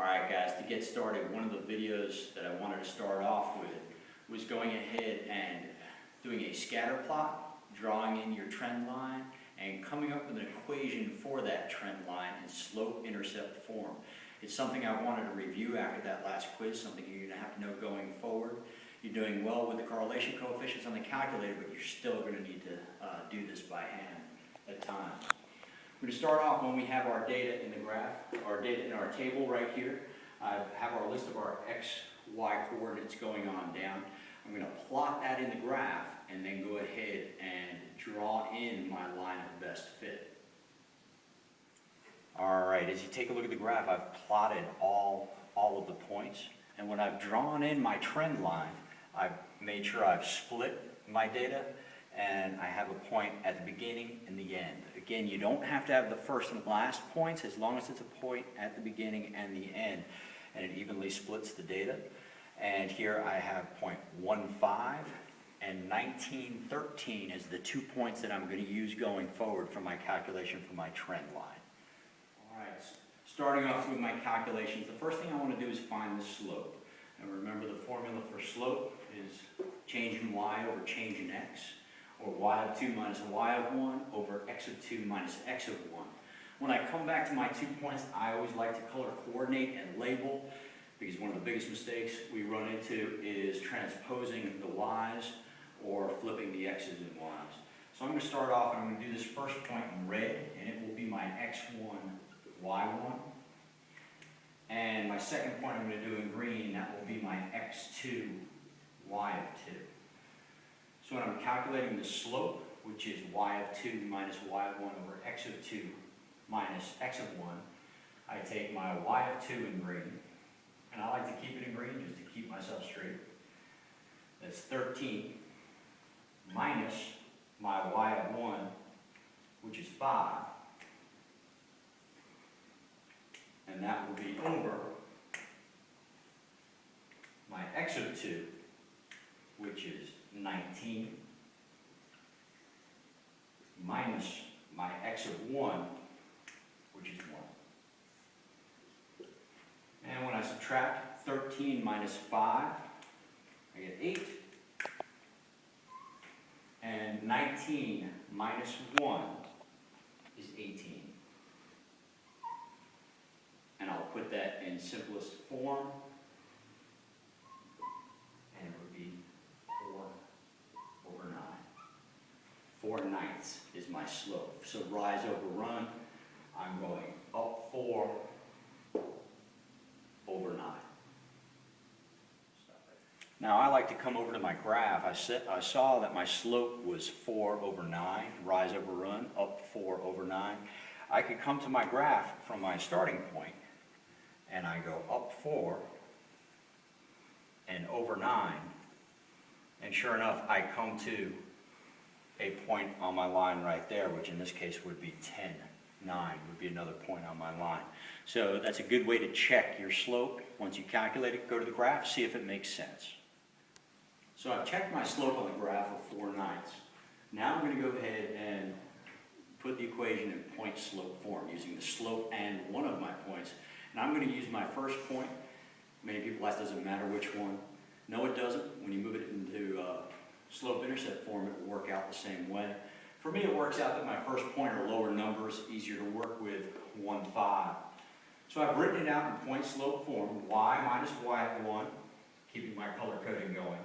Alright guys, to get started, one of the videos that I wanted to start off with was going ahead and doing a scatter plot, drawing in your trend line, and coming up with an equation for that trend line in slope-intercept form. It's something I wanted to review after that last quiz, something you're going to have to know going forward. You're doing well with the correlation coefficients on the calculator, but you're still going to need to do this by hand at times. We're going to start off when we have our data in the graph, our data in our table right here. I have our list of our x, y coordinates going on down. I'm going to plot that in the graph and then go ahead and draw in my line of best fit. Alright, as you take a look at the graph, I've plotted all of the points. And when I've drawn in my trend line, I've made sure I've split my data and I have a point at the beginning and the end. Again, you don't have to have the first and last points as long as it's a point at the beginning and the end, and it evenly splits the data. And here I have point 15 and 1913 as the 2 points that I'm going to use going forward for my calculation for my trend line. Alright, starting off with my calculations, the first thing I want to do is find the slope. And remember, the formula for slope is change in y over change in x, or y of 2 minus y of 1 over x of 2 minus x of 1. When I come back to my 2 points, I always like to color coordinate and label, because one of the biggest mistakes we run into is transposing the y's or flipping the x's and y's. So I'm going to start off and I'm going to do this first point in red, and it will be my x1, y1. And my second point I'm going to do in green, that will be my x2, y of 2. So when I'm calculating the slope, which is y of 2 minus y of 1 over x of 2 minus x of 1, I take my y of 2 in green, and I like to keep it in green just to keep myself straight. That's 13 minus my y of 1, which is 5, and that will be over my x of 2, which is 19, minus my x of 1, which is 1. And when I subtract 13 minus 5, I get 8. And 19 minus 1 is 18. And I'll put that in simplest form. And it would be 4 over 9. 4/9 is my slope. So rise over run, I'm going up 4 over 9. Now I like to come over to my graph. I saw that my slope was 4 over 9, rise over run, up 4 over 9. I could come to my graph from my starting point, and I go up 4 and over 9, and sure enough, I come to a point on my line right there, which in this case would be 10. 9 would be another point on my line. So that's a good way to check your slope. Once you calculate it, go to the graph, see if it makes sense. So I've checked my slope on the graph of 4/9. Now I'm going to go ahead and put the equation in point slope form using the slope and one of my points. And I'm going to use my first point. Many people ask, does it matter which one? No, it doesn't. When you move it into slope-intercept form, it will work out the same way. For me, it works out that my first point are lower numbers, easier to work with, 1, 5. So I've written it out in point slope form, y minus y of 1, keeping my color coding going,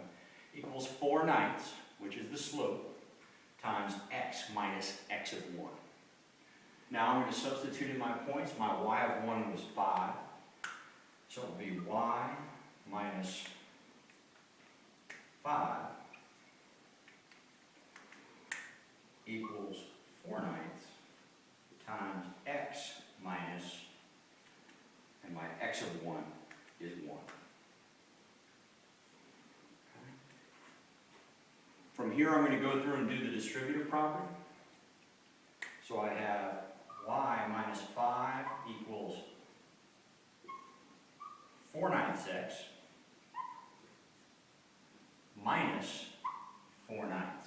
equals 4/9, which is the slope, times x minus x of 1. Now I'm going to substitute in my points. My y of 1 was 5, so it will be y minus 5 equals 4/9 times x minus, and my x of 1 is 1. Okay. From here I'm going to go through and do the distributive property. So I have y minus 5 equals 4/9 x minus 4/9.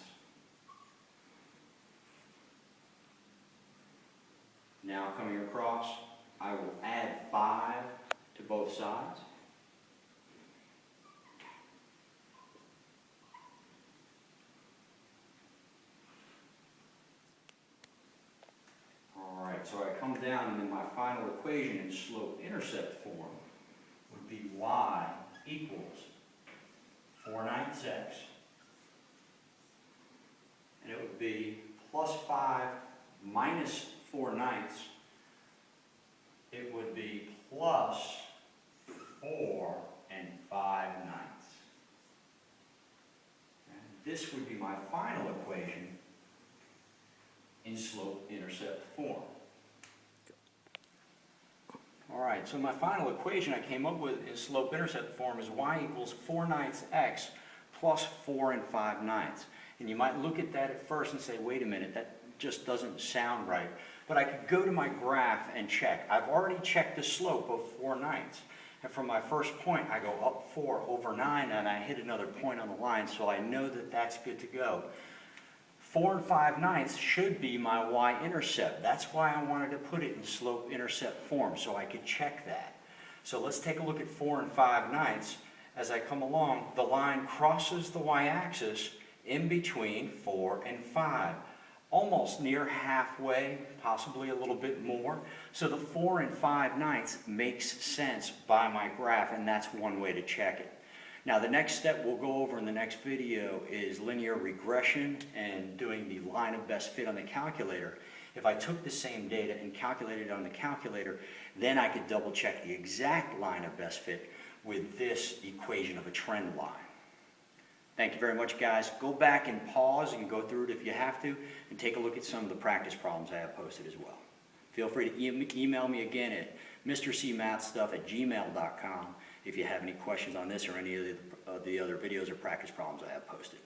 Now coming across, I will add 5 to both both sides. All right, so I come down and then my final equation in slope-intercept form would be y equals 4/9 x, and it would be plus 5 minus 4/9. It would be plus 4 5/9. And this would be my final equation in slope-intercept form. All right, so my final equation I came up with in slope-intercept form is y equals 4/9 x plus 4 5/9. And you might look at that at first and say, wait a minute, that just doesn't sound right. But I could go to my graph and check. I've already checked the slope of 4/9. And from my first point, I go up 4 over 9, and I hit another point on the line, so I know that that's good to go. 4 5/9 should be my y-intercept. That's why I wanted to put it in slope-intercept form, so I could check that. So let's take a look at 4 5/9. As I come along, the line crosses the y-axis in between 4 and 5. Almost near halfway, possibly a little bit more. So the 4 5/9 makes sense by my graph, and that's one way to check it. Now the next step we'll go over in the next video is linear regression and doing the line of best fit on the calculator. If I took the same data and calculated it on the calculator, then I could double check the exact line of best fit with this equation of a trend line. Thank you very much, guys. Go back and pause and go through it if you have to, and take a look at some of the practice problems I have posted as well. Feel free to email me again at mrcmathstuff@gmail.com if you have any questions on this or any of the other videos or practice problems I have posted.